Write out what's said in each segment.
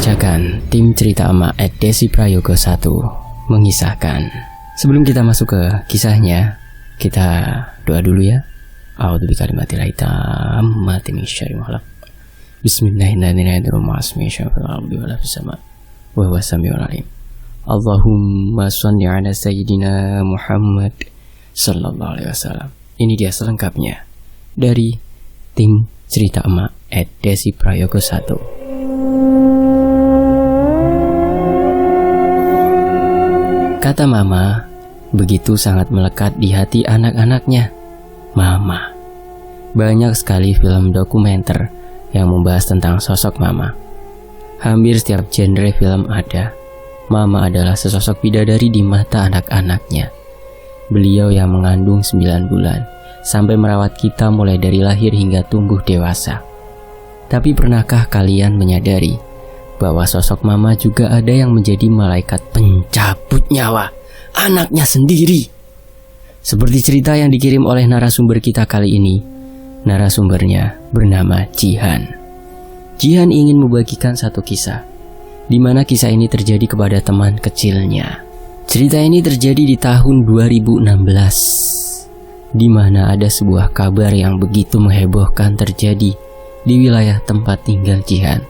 Dibacakan tim cerita emak @Desi Prayogo 1 mengisahkan. Sebelum kita masuk ke kisahnya, kita doa dulu ya. A'udzu bikalimatillahi tammati min syarri ma khalaq. Bismillahirrahmanirrahim. Wa huwa samiul alim. Allahumma shalli ala sayyidina Muhammad sallallahu alaihi wasallam. Ini dia selengkapnya dari tim cerita emak @Desi Prayogo 1. Kata mama begitu sangat melekat di hati anak-anaknya. Mama. Banyak sekali film dokumenter yang membahas tentang sosok mama. Hampir setiap genre film ada. Mama adalah sesosok bidadari di mata anak-anaknya. Beliau yang mengandung 9 bulan sampai merawat kita mulai dari lahir hingga tumbuh dewasa. Tapi pernahkah kalian menyadari bahwa sosok mama juga ada yang menjadi malaikat pencabut nyawa anaknya sendiri? Seperti cerita yang dikirim oleh narasumber kita kali ini. Narasumbernya bernama Jihan. Jihan ingin membagikan satu kisah, di mana kisah ini terjadi kepada teman kecilnya. Cerita ini terjadi di tahun 2016, di mana ada sebuah kabar yang begitu menghebohkan terjadi di wilayah tempat tinggal Jihan,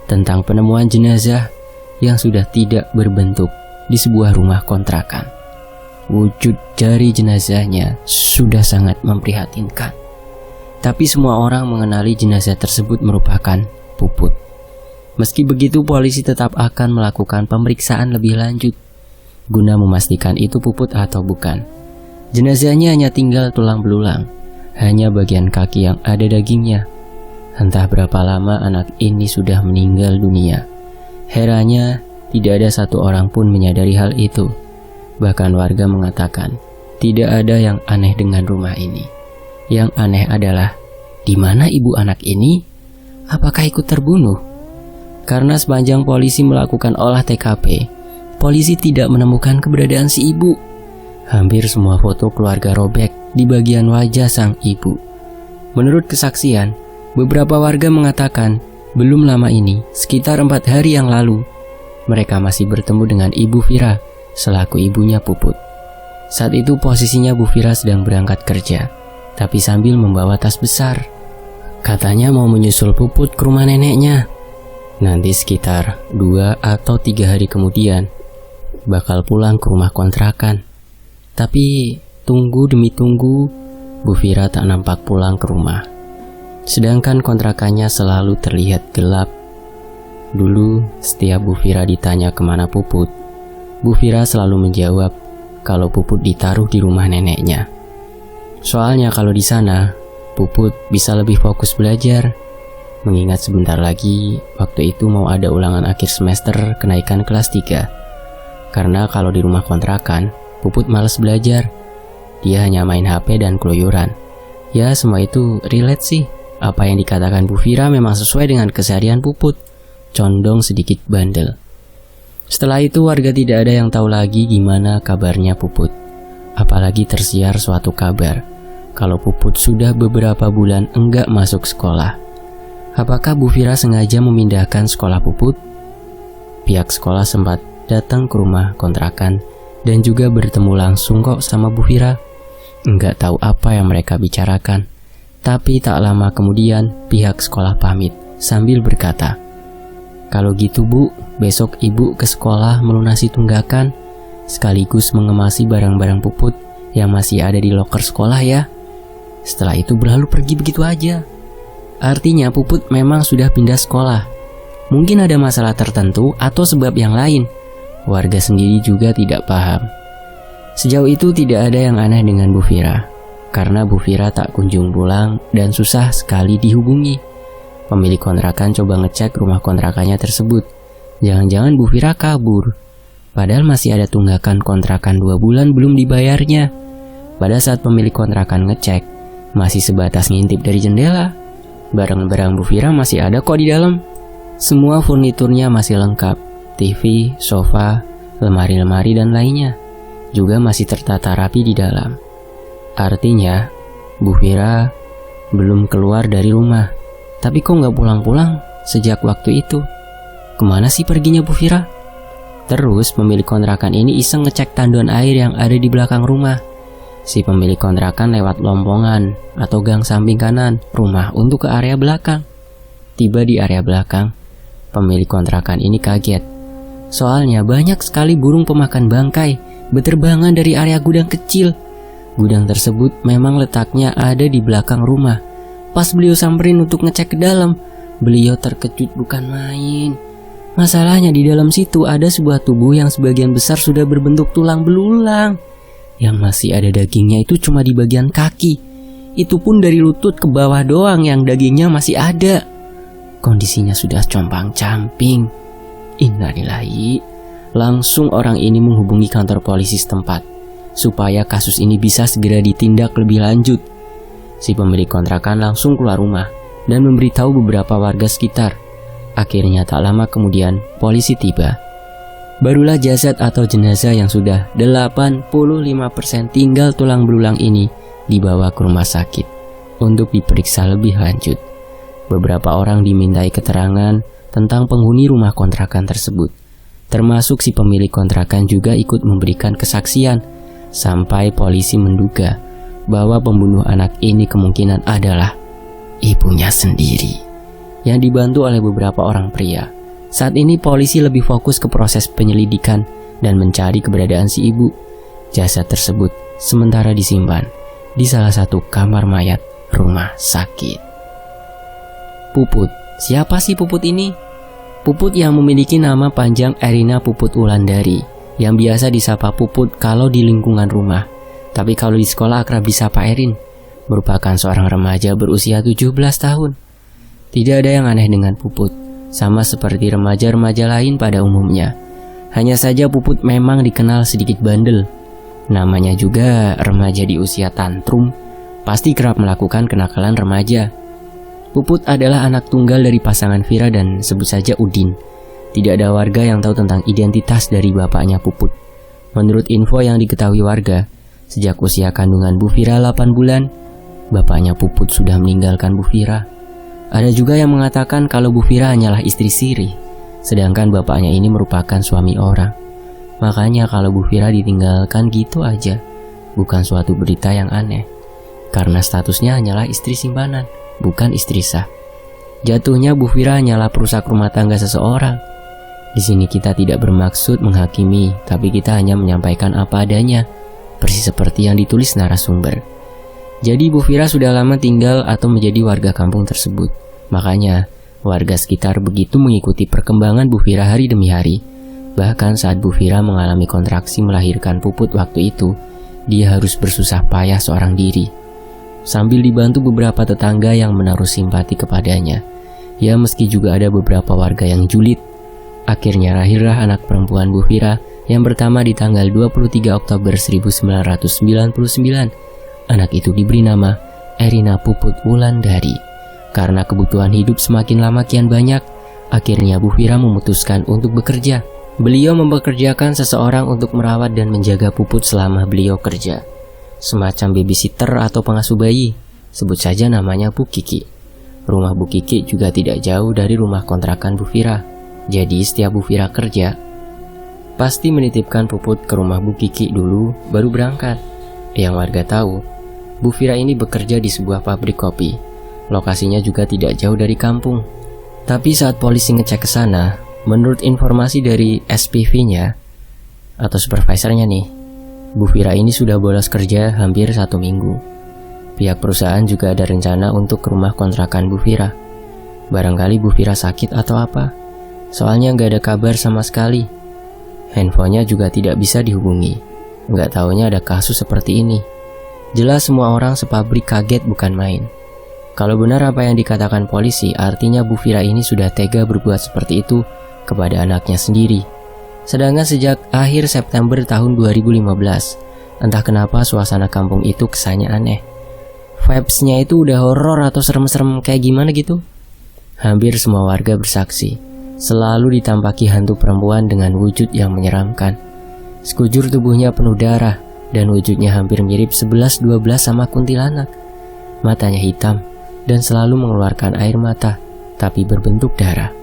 tentang penemuan jenazah yang sudah tidak berbentuk di sebuah rumah kontrakan. Wujud jari jenazahnya sudah sangat memprihatinkan. Tapi semua orang mengenali jenazah tersebut merupakan Puput. Meski begitu, polisi tetap akan melakukan pemeriksaan lebih lanjut guna memastikan itu Puput atau bukan. Jenazahnya hanya tinggal tulang belulang, hanya bagian kaki yang ada dagingnya. Entah berapa lama anak ini sudah meninggal dunia. Herannya, tidak ada satu orang pun menyadari hal itu. Bahkan warga mengatakan, tidak ada yang aneh dengan rumah ini. Yang aneh adalah, di mana ibu anak ini? Apakah ikut terbunuh? Karena sepanjang polisi melakukan olah TKP, polisi tidak menemukan keberadaan si ibu. Hampir semua foto keluarga robek di bagian wajah sang ibu. Menurut kesaksian, beberapa warga mengatakan, belum lama ini, sekitar 4 hari yang lalu, mereka masih bertemu dengan Ibu Vira, selaku ibunya Puput. Saat itu posisinya Bu Vira sedang berangkat kerja, tapi sambil membawa tas besar. Katanya mau menyusul Puput ke rumah neneknya. Nanti sekitar 2 atau 3 hari kemudian, bakal pulang ke rumah kontrakan. Tapi tunggu demi tunggu, Bu Vira tak nampak pulang ke rumah. Sedangkan kontrakannya selalu terlihat gelap. Dulu setiap Bu Vira ditanya kemana Puput, Bu Vira selalu menjawab kalau Puput ditaruh di rumah neneknya. Soalnya kalau di sana, Puput bisa lebih fokus belajar. Mengingat sebentar lagi, waktu itu mau ada ulangan akhir semester kenaikan kelas 3. Karena kalau di rumah kontrakan, Puput malas belajar. Dia hanya main HP dan keluyuran. Ya, semua itu relate sih. Apa yang dikatakan Bu Vira memang sesuai dengan keseharian Puput, condong sedikit bandel. Setelah itu warga tidak ada yang tahu lagi gimana kabarnya Puput. Apalagi tersiar suatu kabar kalau Puput sudah beberapa bulan enggak masuk sekolah. Apakah Bu Vira sengaja memindahkan sekolah Puput? Pihak sekolah sempat datang ke rumah kontrakan dan juga bertemu langsung kok sama Bu Vira. Enggak tahu apa yang mereka bicarakan. Tapi tak lama kemudian pihak sekolah pamit sambil berkata, "Kalau gitu Bu, besok Ibu ke sekolah melunasi tunggakan sekaligus mengemasi barang-barang Puput yang masih ada di loker sekolah ya." Setelah itu berlalu pergi begitu aja. Artinya Puput memang sudah pindah sekolah. Mungkin ada masalah tertentu atau sebab yang lain. Warga sendiri juga tidak paham. Sejauh itu tidak ada yang aneh dengan Bu Vira, karena Bu Vira tak kunjung pulang dan susah sekali dihubungi. Pemilik kontrakan coba ngecek rumah kontrakannya tersebut. Jangan-jangan Bu Vira kabur. Padahal masih ada tunggakan kontrakan 2 bulan belum dibayarnya. Pada saat pemilik kontrakan ngecek, masih sebatas ngintip dari jendela. Barang-barang Bu Vira masih ada kok di dalam. Semua furniturnya masih lengkap. TV, sofa, lemari-lemari dan lainnya juga masih tertata rapi di dalam. Artinya, Bu Vira belum keluar dari rumah. Tapi kok nggak pulang-pulang sejak waktu itu? kemana sih perginya Bu Vira? Terus pemilik kontrakan ini iseng ngecek tanduan air yang ada di belakang rumah. Si pemilik kontrakan lewat lompongan atau gang samping kanan rumah untuk ke area belakang. Tiba di area belakang, pemilik kontrakan ini kaget. Soalnya banyak sekali burung pemakan bangkai berterbangan dari area gudang kecil. Gudang tersebut memang letaknya ada di belakang rumah. Pas beliau samperin untuk ngecek ke dalam, beliau terkejut bukan main. Masalahnya di dalam situ ada sebuah tubuh yang sebagian besar sudah berbentuk tulang belulang. Yang masih ada dagingnya itu cuma di bagian kaki. Itu pun dari lutut ke bawah doang yang dagingnya masih ada. Kondisinya sudah compang-camping. Innalillahi. Langsung orang ini menghubungi kantor polisi setempat supaya kasus ini bisa segera ditindak lebih lanjut. Si pemilik kontrakan langsung keluar rumah dan memberitahu beberapa warga sekitar. Akhirnya tak lama kemudian polisi tiba. Barulah jasad atau jenazah yang sudah 85% tinggal tulang belulang ini dibawa ke rumah sakit untuk diperiksa lebih lanjut. Beberapa orang dimintai keterangan tentang penghuni rumah kontrakan tersebut. Termasuk si pemilik kontrakan juga ikut memberikan kesaksian sampai polisi menduga bahwa pembunuh anak ini kemungkinan adalah ibunya sendiri yang dibantu oleh beberapa orang pria. Saat ini polisi lebih fokus ke proses penyelidikan dan mencari keberadaan si ibu. Jasad tersebut sementara disimpan di salah satu kamar mayat rumah sakit. Puput. Siapa sih Puput ini? Puput yang memiliki nama panjang Erina Puput Wulandari, yang biasa disapa Puput kalau di lingkungan rumah. Tapi kalau di sekolah akrab disapa Erin, merupakan seorang remaja berusia 17 tahun. Tidak ada yang aneh dengan Puput, sama seperti remaja-remaja lain pada umumnya. Hanya saja Puput memang dikenal sedikit bandel. Namanya juga remaja di usia tantrum, pasti kerap melakukan kenakalan remaja. Puput adalah anak tunggal dari pasangan Vira dan sebut saja Udin. Tidak ada warga yang tahu tentang identitas dari bapaknya Puput. Menurut info yang diketahui warga, sejak usia kandungan Bu Vira 8 bulan, bapaknya Puput sudah meninggalkan Bu Vira. Ada juga yang mengatakan kalau Bu Vira hanyalah istri siri, sedangkan bapaknya ini merupakan suami orang. Makanya kalau Bu Vira ditinggalkan gitu aja, bukan suatu berita yang aneh, karena statusnya hanyalah istri simpanan, bukan istri sah. Jatuhnya Bu Vira hanyalah perusak rumah tangga seseorang. Di sini kita tidak bermaksud menghakimi, tapi kita hanya menyampaikan apa adanya, persis seperti yang ditulis narasumber. Jadi Bu Vira sudah lama tinggal atau menjadi warga kampung tersebut. Makanya warga sekitar begitu mengikuti perkembangan Bu Vira hari demi hari. Bahkan saat Bu Vira mengalami kontraksi melahirkan Puput waktu itu, dia harus bersusah payah seorang diri, sambil dibantu beberapa tetangga yang menaruh simpati kepadanya. Ya meski juga ada beberapa warga yang julid. Akhirnya lahirlah anak perempuan Bu Vira yang pertama di tanggal 23 Oktober 1999. Anak itu diberi nama Erina Puput Wulandari. Karena kebutuhan hidup semakin lama kian banyak, akhirnya Bu Vira memutuskan untuk bekerja. Beliau mempekerjakan seseorang untuk merawat dan menjaga Puput selama beliau kerja. Semacam babysitter atau pengasuh bayi, sebut saja namanya Bu Kiki. Rumah Bu Kiki juga tidak jauh dari rumah kontrakan Bu Vira. Jadi setiap Bu Vira kerja, pasti menitipkan Puput ke rumah Bu Kiki dulu, baru berangkat. Yang warga tahu, Bu Vira ini bekerja di sebuah pabrik kopi. Lokasinya juga tidak jauh dari kampung. Tapi saat polisi ngecek ke sana, menurut informasi dari SPV-nya atau supervisornya nih, Bu Vira ini sudah bolos kerja hampir 1 minggu. Pihak perusahaan juga ada rencana untuk ke rumah kontrakan Bu Vira. Barangkali Bu Vira sakit atau apa. Soalnya nggak ada kabar sama sekali. Handphonenya juga tidak bisa dihubungi. Nggak taunya ada kasus seperti ini. Jelas semua orang sepabrik kaget bukan main. Kalau benar apa yang dikatakan polisi, artinya Bu Vira ini sudah tega berbuat seperti itu kepada anaknya sendiri. Sedangkan sejak akhir September tahun 2015, entah kenapa suasana kampung itu kesannya aneh. Vibes-nya itu udah horor atau serem-serem kayak gimana gitu. Hampir semua warga bersaksi, selalu ditampaki hantu perempuan dengan wujud yang menyeramkan. Sekujur tubuhnya penuh darah dan wujudnya hampir mirip 11-12 sama kuntilanak. Matanya hitam dan selalu mengeluarkan air mata, tapi berbentuk darah.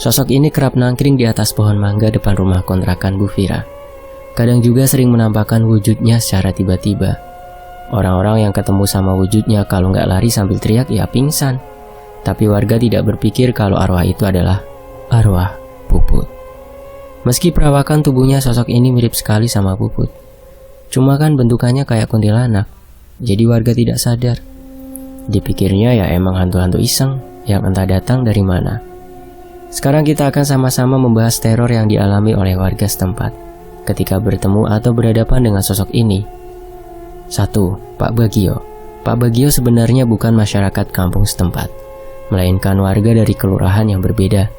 Sosok ini kerap nangkring di atas pohon mangga depan rumah kontrakan Bu Vira. Kadang juga sering menampakkan wujudnya secara tiba-tiba. Orang-orang yang ketemu sama wujudnya kalau nggak lari sambil teriak ya pingsan. Tapi warga tidak berpikir kalau arwah itu adalah arwah Puput. Meski perawakan tubuhnya sosok ini mirip sekali sama Puput. Cuma kan bentukannya kayak kuntilanak. Jadi warga tidak sadar. Dipikirnya ya emang hantu-hantu iseng yang entah datang dari mana. Sekarang kita akan sama-sama membahas teror yang dialami oleh warga setempat ketika bertemu atau berhadapan dengan sosok ini. 1. Pak Bagio. Pak Bagio sebenarnya bukan masyarakat kampung setempat, melainkan warga dari kelurahan yang berbeda.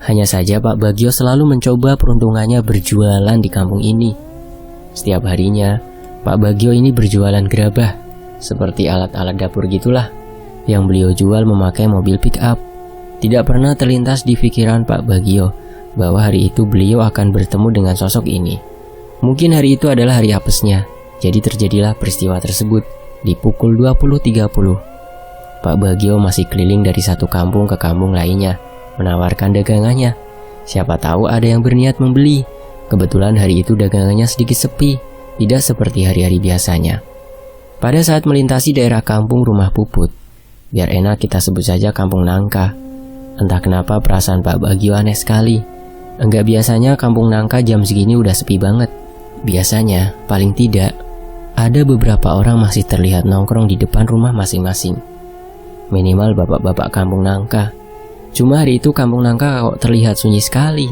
Hanya saja Pak Bagio selalu mencoba peruntungannya berjualan di kampung ini. Setiap harinya, Pak Bagio ini berjualan gerabah, seperti alat-alat dapur gitulah, yang beliau jual memakai mobil pick up. Tidak pernah terlintas di pikiran Pak Bagio bahwa hari itu beliau akan bertemu dengan sosok ini. Mungkin hari itu adalah hari apesnya, jadi terjadilah peristiwa tersebut di pukul 20.30. Pak Bagio masih keliling dari satu kampung ke kampung lainnya, menawarkan dagangannya. Siapa tahu ada yang berniat membeli. Kebetulan hari itu dagangannya sedikit sepi, tidak seperti hari-hari biasanya. Pada saat melintasi daerah kampung rumah Puput, biar enak kita sebut saja kampung Nangka. Entah kenapa perasaan Pak Bagio aneh sekali. Enggak biasanya kampung Nangka jam segini udah sepi banget. Biasanya, paling tidak, ada beberapa orang masih terlihat nongkrong di depan rumah masing-masing. Minimal bapak-bapak kampung Nangka. Cuma hari itu kampung Nangka kok terlihat sunyi sekali.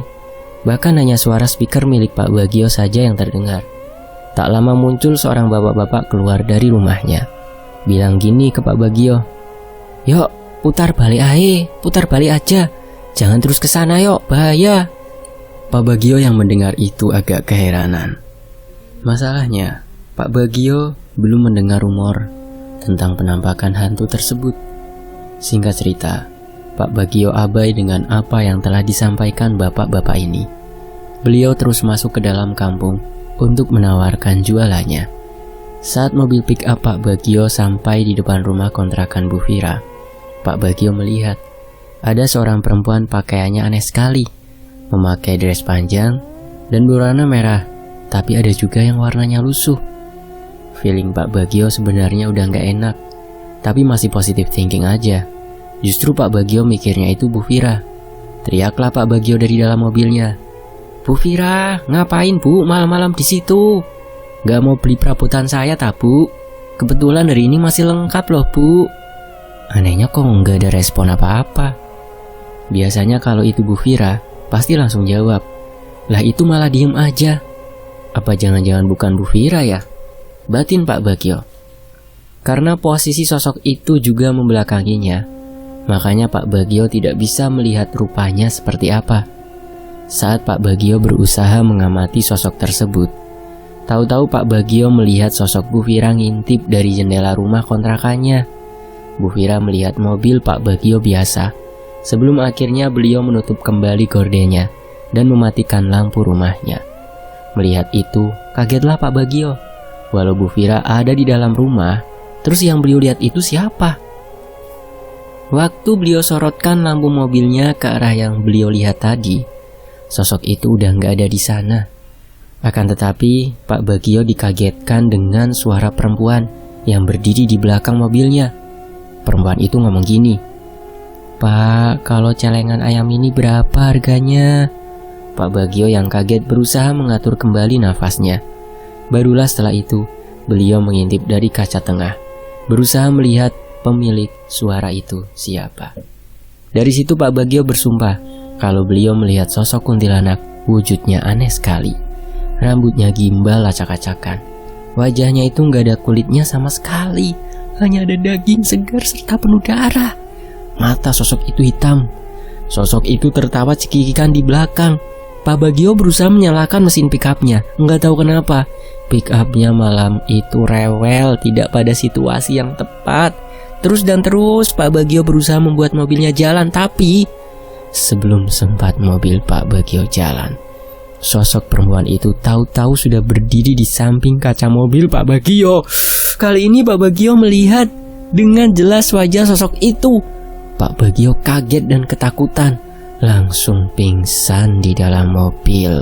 Bahkan hanya suara speaker milik Pak Bagio saja yang terdengar. Tak lama muncul seorang bapak-bapak keluar dari rumahnya. Bilang gini ke Pak Bagio, "Yuk, putar balik aja. Jangan terus ke sana yuk, bahaya." Pak Bagio yang mendengar itu agak keheranan. Masalahnya, Pak Bagio belum mendengar rumor tentang penampakan hantu tersebut. Singkat cerita, Pak Bagio abai dengan apa yang telah disampaikan bapak-bapak ini. Beliau terus masuk ke dalam kampung untuk menawarkan jualannya. Saat mobil pick up Pak Bagio sampai di depan rumah kontrakan Bu Vira, Pak Bagio melihat ada seorang perempuan pakaiannya aneh sekali, memakai dress panjang dan berwarna merah, tapi ada juga yang warnanya lusuh. Feeling Pak Bagio sebenarnya udah gak enak, tapi masih positive thinking aja. Justru Pak Bagio mikirnya itu Bu Vira. Teriaklah Pak Bagio dari dalam mobilnya, "Bu Vira, ngapain Bu malam-malam di situ? Gak mau beli perabotan saya tak Bu? Kebetulan hari ini masih lengkap loh Bu." Anehnya kok nggak ada respon apa-apa. Biasanya kalau itu Bu Vira, pasti langsung jawab. Lah itu malah diem aja. Apa jangan-jangan bukan Bu Vira ya? Batin Pak Bagio. Karena posisi sosok itu juga membelakanginya, makanya Pak Bagio tidak bisa melihat rupanya seperti apa. Saat Pak Bagio berusaha mengamati sosok tersebut, tahu-tahu Pak Bagio melihat sosok Bu Vira ngintip dari jendela rumah kontrakannya. Bu Vira melihat mobil Pak Bagio biasa, sebelum akhirnya beliau menutup kembali gordennya dan mematikan lampu rumahnya. Melihat itu, kagetlah Pak Bagio. Walau Bu Vira ada di dalam rumah, terus yang beliau lihat itu siapa? Waktu beliau sorotkan lampu mobilnya ke arah yang beliau lihat tadi, sosok itu udah nggak ada di sana. Akan tetapi, Pak Bagio dikagetkan dengan suara perempuan yang berdiri di belakang mobilnya. Perempuan itu ngomong gini, "Pak, kalau celengan ayam ini berapa harganya?" Pak Bagio yang kaget berusaha mengatur kembali nafasnya. Barulah setelah itu, beliau mengintip dari kaca tengah, berusaha melihat pemilik suara itu siapa. Dari situ Pak Bagio bersumpah kalau beliau melihat sosok kuntilanak, wujudnya aneh sekali. Rambutnya gimbal acak-acakan. Wajahnya itu nggak ada kulitnya sama sekali. Hanya ada daging segar serta penuh darah. Mata sosok itu hitam. Sosok itu tertawa cekikikan di belakang. Pak Bagio berusaha menyalakan mesin pick-up-nya. Nggak tahu kenapa, pick-up-nya malam itu rewel, tidak pada situasi yang tepat. Terus Pak Bagio berusaha membuat mobilnya jalan. Tapi sebelum sempat mobil Pak Bagio jalan, sosok perempuan itu tahu-tahu sudah berdiri di samping kaca mobil Pak Bagio. Kali ini Pak Bagio melihat dengan jelas wajah sosok itu. Pak Bagio kaget dan ketakutan, langsung pingsan di dalam mobil.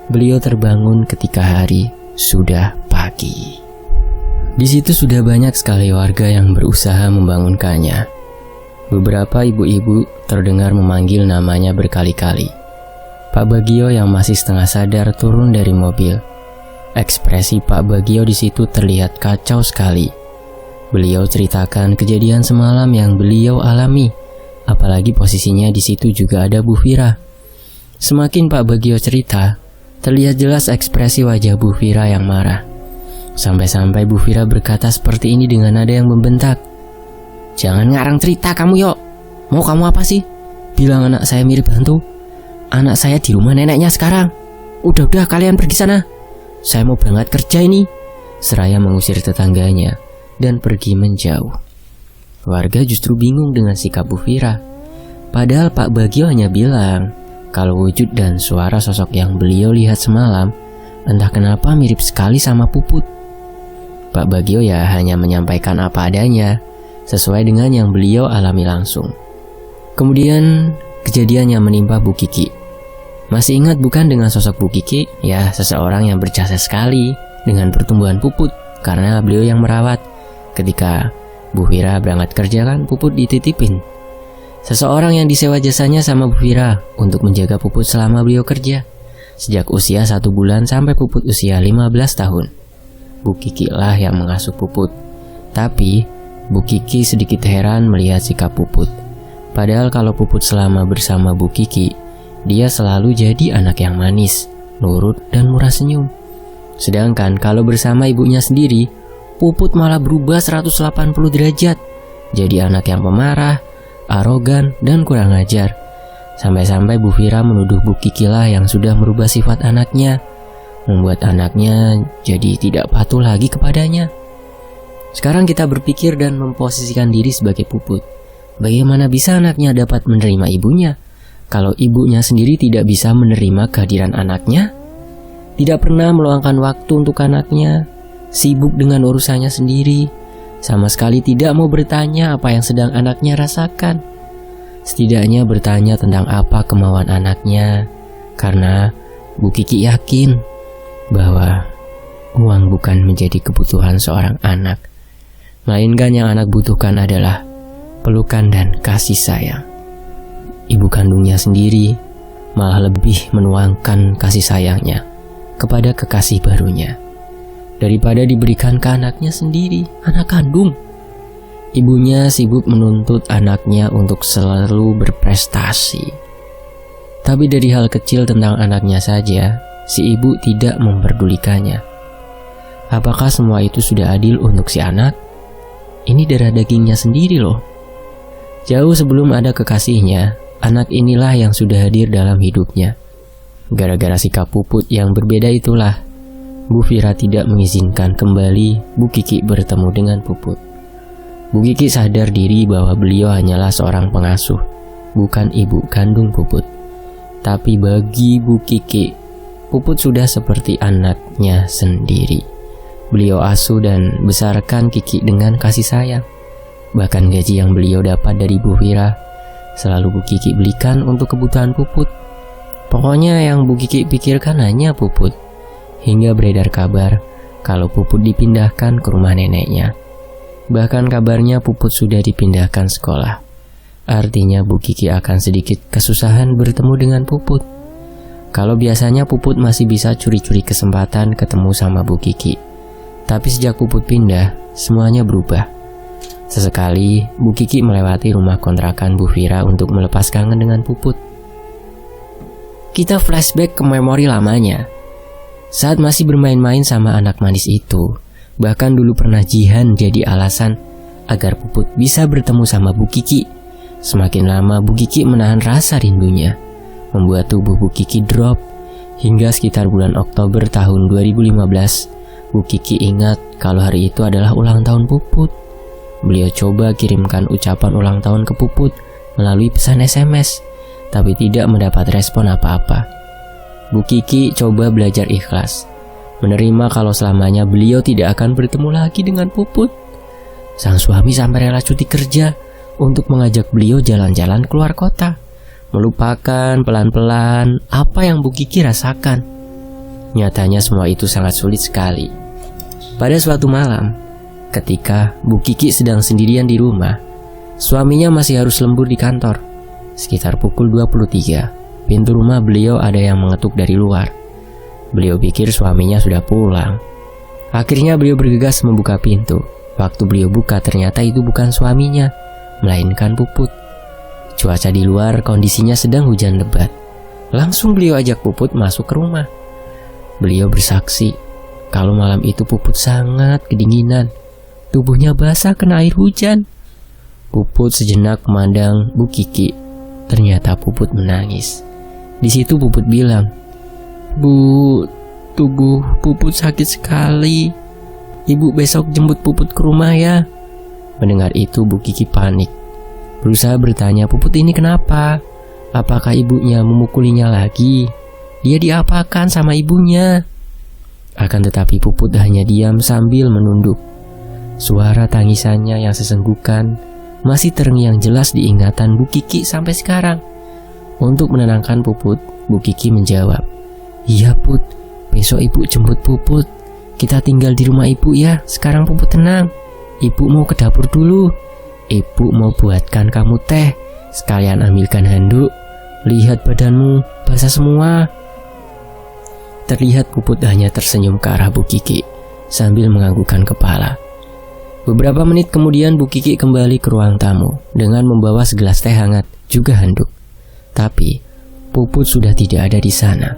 Beliau terbangun ketika hari sudah pagi. Di situ sudah banyak sekali warga yang berusaha membangunkannya. Beberapa ibu-ibu terdengar memanggil namanya berkali-kali. Pak Bagio yang masih setengah sadar turun dari mobil. Ekspresi Pak Bagio di situ terlihat kacau sekali. Beliau ceritakan kejadian semalam yang beliau alami, apalagi posisinya di situ juga ada Bu Vira. Semakin Pak Bagio cerita, terlihat jelas ekspresi wajah Bu Vira yang marah. Sampai-sampai Bu Vira berkata seperti ini dengan nada yang membentak. "Jangan ngarang cerita kamu, Yok. Mau kamu apa sih? Bilang anak saya mirip hantu. Anak saya di rumah neneknya sekarang. Udah kalian pergi sana. Saya mau berangkat kerja ini." Seraya mengusir tetangganya dan pergi menjauh. Warga justru bingung dengan sikap Bu Vira. Padahal Pak Bagio hanya bilang kalau wujud dan suara sosok yang beliau lihat semalam entah kenapa mirip sekali sama Puput. Pak Bagio ya hanya menyampaikan apa adanya, sesuai dengan yang beliau alami langsung. Kemudian kejadian yang menimpa Bu Kiki. Masih ingat bukan dengan sosok Bu Kiki? Ya, seseorang yang berjasa sekali dengan pertumbuhan Puput karena beliau yang merawat. Ketika Bu Vira berangkat kerja kan Puput dititipin. Seseorang yang disewa jasanya sama Bu Vira untuk menjaga Puput selama beliau kerja. Sejak usia 1 bulan sampai Puput usia 15 tahun. Bu Kiki lah yang mengasuh Puput. Tapi Bu Kiki sedikit heran melihat sikap Puput. Padahal kalau Puput selama bersama Bu Kiki, dia selalu jadi anak yang manis, nurut dan murah senyum. Sedangkan kalau bersama ibunya sendiri, Puput malah berubah 180 derajat. Jadi anak yang pemarah, arogan dan kurang ajar. Sampai-sampai Bu Vira menuduh Bu Kiki lah yang sudah merubah sifat anaknya, membuat anaknya jadi tidak patuh lagi kepadanya. Sekarang kita berpikir dan memposisikan diri sebagai Puput. Bagaimana bisa anaknya dapat menerima ibunya kalau ibunya sendiri tidak bisa menerima kehadiran anaknya? Tidak pernah meluangkan waktu untuk anaknya, sibuk dengan urusannya sendiri, sama sekali tidak mau bertanya apa yang sedang anaknya rasakan. Setidaknya bertanya tentang apa kemauan anaknya, karena Bu Kiki yakin bahwa uang bukan menjadi kebutuhan seorang anak, melainkan yang anak butuhkan adalah pelukan dan kasih sayang. Ibu kandungnya sendiri malah lebih menuangkan kasih sayangnya kepada kekasih barunya daripada diberikan ke anaknya sendiri, anak kandung. Ibunya sibuk menuntut anaknya untuk selalu berprestasi. Tapi dari hal kecil tentang anaknya saja, si ibu tidak memperdulikannya. Apakah semua itu sudah adil untuk si anak? Ini darah dagingnya sendiri loh. Jauh sebelum ada kekasihnya, anak inilah yang sudah hadir dalam hidupnya. Gara-gara sikap Puput yang berbeda itulah, Bu Vira tidak mengizinkan kembali Bu Kiki bertemu dengan Puput. Bu Kiki sadar diri bahwa beliau hanyalah seorang pengasuh, bukan ibu kandung Puput. Tapi bagi Bu Kiki, Puput sudah seperti anaknya sendiri. Beliau asuh dan besarkan Kiki dengan kasih sayang. Bahkan gaji yang beliau dapat dari Bu Vira selalu Bu Kiki belikan untuk kebutuhan Puput. Pokoknya yang Bu Kiki pikirkan hanya Puput. Hingga beredar kabar kalau Puput dipindahkan ke rumah neneknya. Bahkan kabarnya Puput sudah dipindahkan sekolah. Artinya Bu Kiki akan sedikit kesusahan bertemu dengan Puput. Kalau biasanya Puput masih bisa curi-curi kesempatan ketemu sama Bu Kiki. Tapi sejak Puput pindah, semuanya berubah. Sesekali, Bu Kiki melewati rumah kontrakan Bu Vira untuk melepas kangen dengan Puput. Kita flashback ke memori lamanya. Saat masih bermain-main sama anak manis itu, bahkan dulu pernah Jihan jadi alasan agar Puput bisa bertemu sama Bu Kiki. Semakin lama Bu Kiki menahan rasa rindunya, membuat tubuh Bu Kiki drop. Hingga sekitar bulan Oktober tahun 2015, Bu Kiki ingat kalau hari itu adalah ulang tahun Puput. Beliau coba kirimkan ucapan ulang tahun ke Puput melalui pesan SMS, tapi tidak mendapat respon apa-apa. Bu Kiki coba belajar ikhlas, menerima kalau selamanya beliau tidak akan bertemu lagi dengan Puput. Sang suami sampai rela cuti kerja untuk mengajak beliau jalan-jalan keluar kota, melupakan pelan-pelan apa yang Bu Kiki rasakan. Nyatanya semua itu sangat sulit sekali. Pada suatu malam, ketika Bu Kiki sedang sendirian di rumah, suaminya masih harus lembur di kantor. Sekitar pukul 23, pintu rumah beliau ada yang mengetuk dari luar. Beliau pikir suaminya sudah pulang. Akhirnya beliau bergegas membuka pintu. Waktu beliau buka ternyata itu bukan suaminya, melainkan Puput. Cuaca di luar kondisinya sedang hujan lebat. Langsung beliau ajak Puput masuk ke rumah. Beliau bersaksi kalau malam itu Puput sangat kedinginan. Tubuhnya basah kena air hujan. Puput sejenak memandang Bu Kiki. Ternyata Puput menangis. Di situ Puput bilang, "Bu, tubuh Puput sakit sekali. Ibu besok jemput Puput ke rumah ya." Mendengar itu Bu Kiki panik. Berusaha bertanya, "Puput ini kenapa? Apakah ibunya memukulinya lagi? Dia diapakan sama ibunya?" Akan tetapi Puput hanya diam sambil menunduk. Suara tangisannya yang sesenggukan masih terngiang jelas di ingatan Bu Kiki sampai sekarang. Untuk menenangkan Puput, Bu Kiki menjawab, "Iya Put, besok ibu jemput Puput. Kita tinggal di rumah ibu ya. Sekarang Puput tenang. Ibu mau ke dapur dulu. Ibu mau buatkan kamu teh. Sekalian ambilkan handuk. Lihat badanmu basah semua." Terlihat Puput hanya tersenyum ke arah Bu Kiki sambil menganggukkan kepala. Beberapa menit kemudian Bu Kiki kembali ke ruang tamu dengan membawa segelas teh hangat juga handuk. Tapi Puput sudah tidak ada di sana.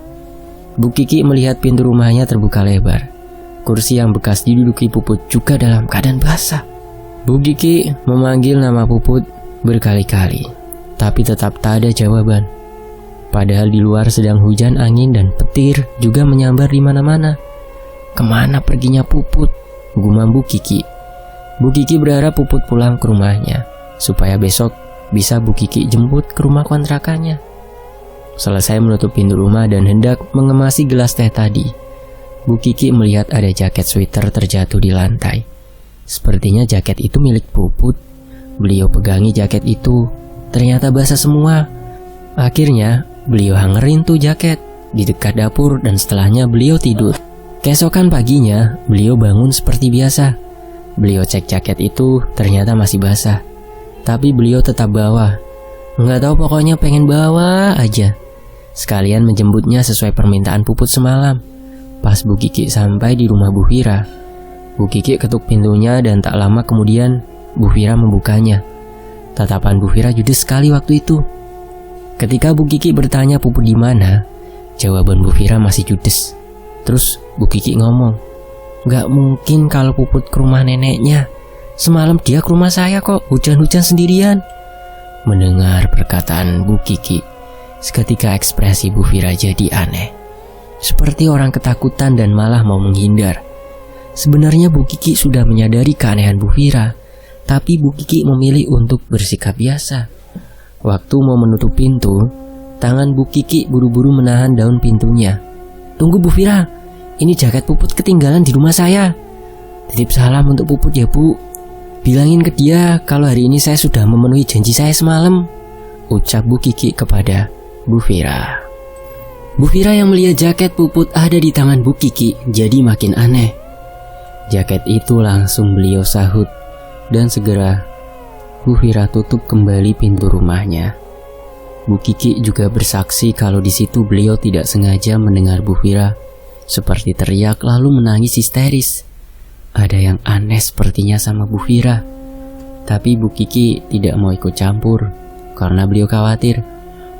Bu Kiki melihat pintu rumahnya terbuka lebar. Kursi yang bekas diduduki Puput juga dalam keadaan basah. Bu Kiki memanggil nama Puput berkali-kali, tapi tetap tak ada jawaban. Padahal di luar sedang hujan angin dan petir juga menyambar di mana-mana. Kemana perginya Puput? Gumam Bu Kiki. Bu Kiki berharap Puput pulang ke rumahnya, supaya besok bisa Bu Kiki jemput ke rumah kontrakannya. Selesai menutup pintu rumah dan hendak mengemasi gelas teh tadi, Bu Kiki melihat ada jaket sweater terjatuh di lantai. Sepertinya jaket itu milik Puput. Beliau pegangi jaket itu, ternyata basah semua. Akhirnya beliau hangerin tuh jaket di dekat dapur dan setelahnya beliau tidur. Keesokan paginya beliau bangun seperti biasa. Beliau cek jaket itu, ternyata masih basah. Tapi beliau tetap bawa. Nggak tahu pokoknya pengen bawa aja. Sekalian menjemputnya sesuai permintaan Puput semalam. Pas Bu Kiki sampai di rumah Bu Fira, Bu Kiki ketuk pintunya dan tak lama kemudian Bu Fira membukanya. Tatapan Bu Fira judes sekali waktu itu. Ketika Bu Kiki bertanya Puput di mana, jawaban Bu Fira masih judes. Terus Bu Kiki ngomong, "Nggak mungkin kalau Puput ke rumah neneknya. Semalam dia ke rumah saya kok, hujan-hujan sendirian." Mendengar perkataan Bu Kiki, seketika ekspresi Bu Fira jadi aneh. Seperti orang ketakutan dan malah mau menghindar. Sebenarnya Bu Kiki sudah menyadari keanehan Bu Fira, tapi Bu Kiki memilih untuk bersikap biasa. Waktu mau menutup pintu, tangan Bu Kiki buru-buru menahan daun pintunya. "Tunggu Bu Fira, ini jaket Puput ketinggalan di rumah saya. Titip salam untuk Puput ya Bu. Bilangin ke dia kalau hari ini saya sudah memenuhi janji saya semalam," ucap Bu Kiki kepada Bu Fira. Bu Fira yang melihat jaket Puput ada di tangan Bu Kiki jadi makin aneh. Jaket itu langsung beliau sahut dan segera Bu Fira tutup kembali pintu rumahnya. Bu Kiki juga bersaksi kalau di situ beliau tidak sengaja mendengar Bu Fira seperti teriak lalu menangis histeris. Ada yang aneh sepertinya sama Bu Fira. Tapi Bu Kiki tidak mau ikut campur karena beliau khawatir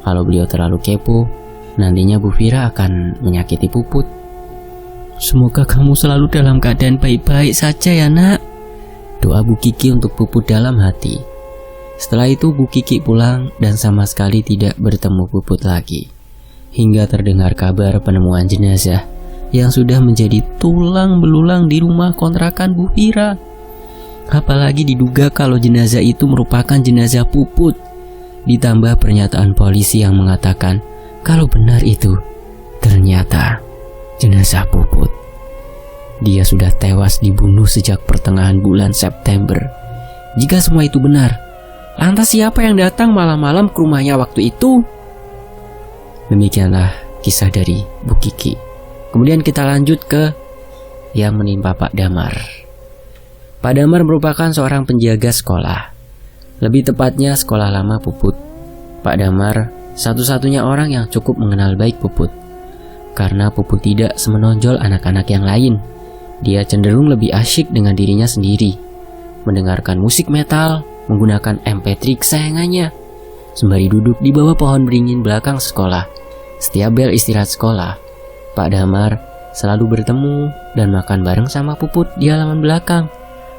kalau beliau terlalu kepo, nantinya Bu Fira akan menyakiti Puput. "Semoga kamu selalu dalam keadaan baik-baik saja ya nak," doa Bu Kiki untuk Puput dalam hati. Setelah itu Bu Kiki pulang dan sama sekali tidak bertemu Puput lagi. Hingga terdengar kabar penemuan jenazah yang sudah menjadi tulang belulang di rumah kontrakan Bu Fira. Apalagi diduga kalau jenazah itu merupakan jenazah Puput. Ditambah pernyataan polisi yang mengatakan kalau benar itu ternyata jenazah Puput. Dia sudah tewas dibunuh sejak pertengahan bulan September. Jika semua itu benar, lantas siapa yang datang malam-malam ke rumahnya waktu itu? Demikianlah kisah dari Bu Kiki. Kemudian kita lanjut ke yang menimpa Pak Damar. Pak Damar merupakan seorang penjaga sekolah, lebih tepatnya sekolah lama Puput. Pak Damar satu-satunya orang yang cukup mengenal baik Puput, karena Puput tidak semenonjol anak-anak yang lain. Dia cenderung lebih asyik dengan dirinya sendiri, mendengarkan musik metal, menggunakan MP3 kesayangannya, sembari duduk di bawah pohon beringin belakang sekolah. Setiap bel istirahat sekolah, Pak Damar selalu bertemu dan makan bareng sama Puput di halaman belakang,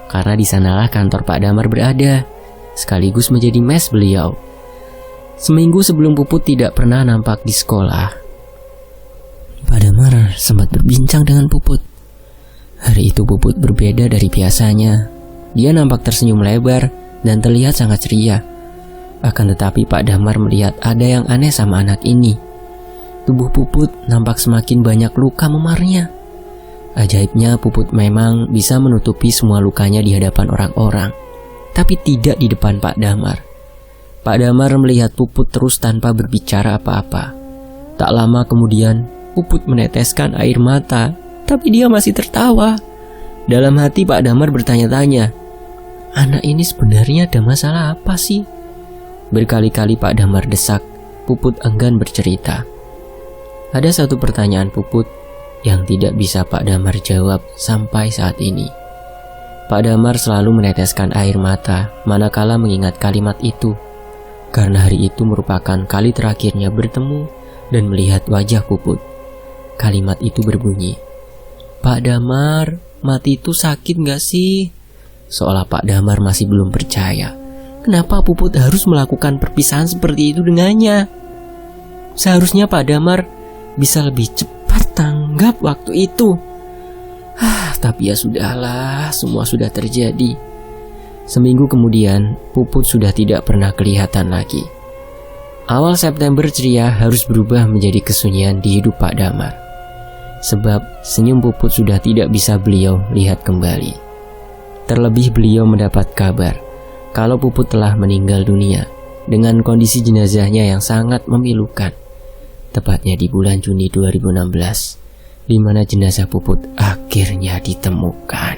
karena di sanalah kantor Pak Damar berada, sekaligus menjadi mes beliau. Seminggu sebelum Puput tidak pernah nampak di sekolah, Pak Damar sempat berbincang dengan Puput. Hari itu Puput berbeda dari biasanya. Dia nampak tersenyum lebar dan terlihat sangat ceria. Akan tetapi Pak Damar melihat ada yang aneh sama anak ini. Tubuh Puput nampak semakin banyak luka memarnya. Ajaibnya Puput memang bisa menutupi semua lukanya di hadapan orang-orang, tapi tidak di depan Pak Damar. Pak Damar melihat Puput terus tanpa berbicara apa-apa. Tak lama kemudian Puput meneteskan air mata, tapi dia masih tertawa. Dalam hati Pak Damar bertanya-tanya, anak ini sebenarnya ada masalah apa sih? Berkali-kali Pak Damar desak, Puput enggan bercerita. Ada satu pertanyaan Puput yang tidak bisa Pak Damar jawab sampai saat ini. Pak Damar selalu meneteskan air mata manakala mengingat kalimat itu, karena hari itu merupakan kali terakhirnya bertemu dan melihat wajah Puput. Kalimat itu berbunyi, "Pak Damar, mati itu sakit gak sih?" Seolah Pak Damar masih belum percaya. Kenapa Puput harus melakukan perpisahan seperti itu dengannya? Seharusnya Pak Damar bisa lebih cepat tanggap waktu itu. Tapi ya sudahlah, semua sudah terjadi. Seminggu kemudian, Puput sudah tidak pernah kelihatan lagi. Awal September ceria harus berubah menjadi kesunyian di hidup Pak Damar. Sebab senyum Puput sudah tidak bisa beliau lihat kembali. Terlebih beliau mendapat kabar kalau Puput telah meninggal dunia dengan kondisi jenazahnya yang sangat memilukan. Tepatnya di bulan Juni 2016, di mana jenazah Puput akhirnya ditemukan.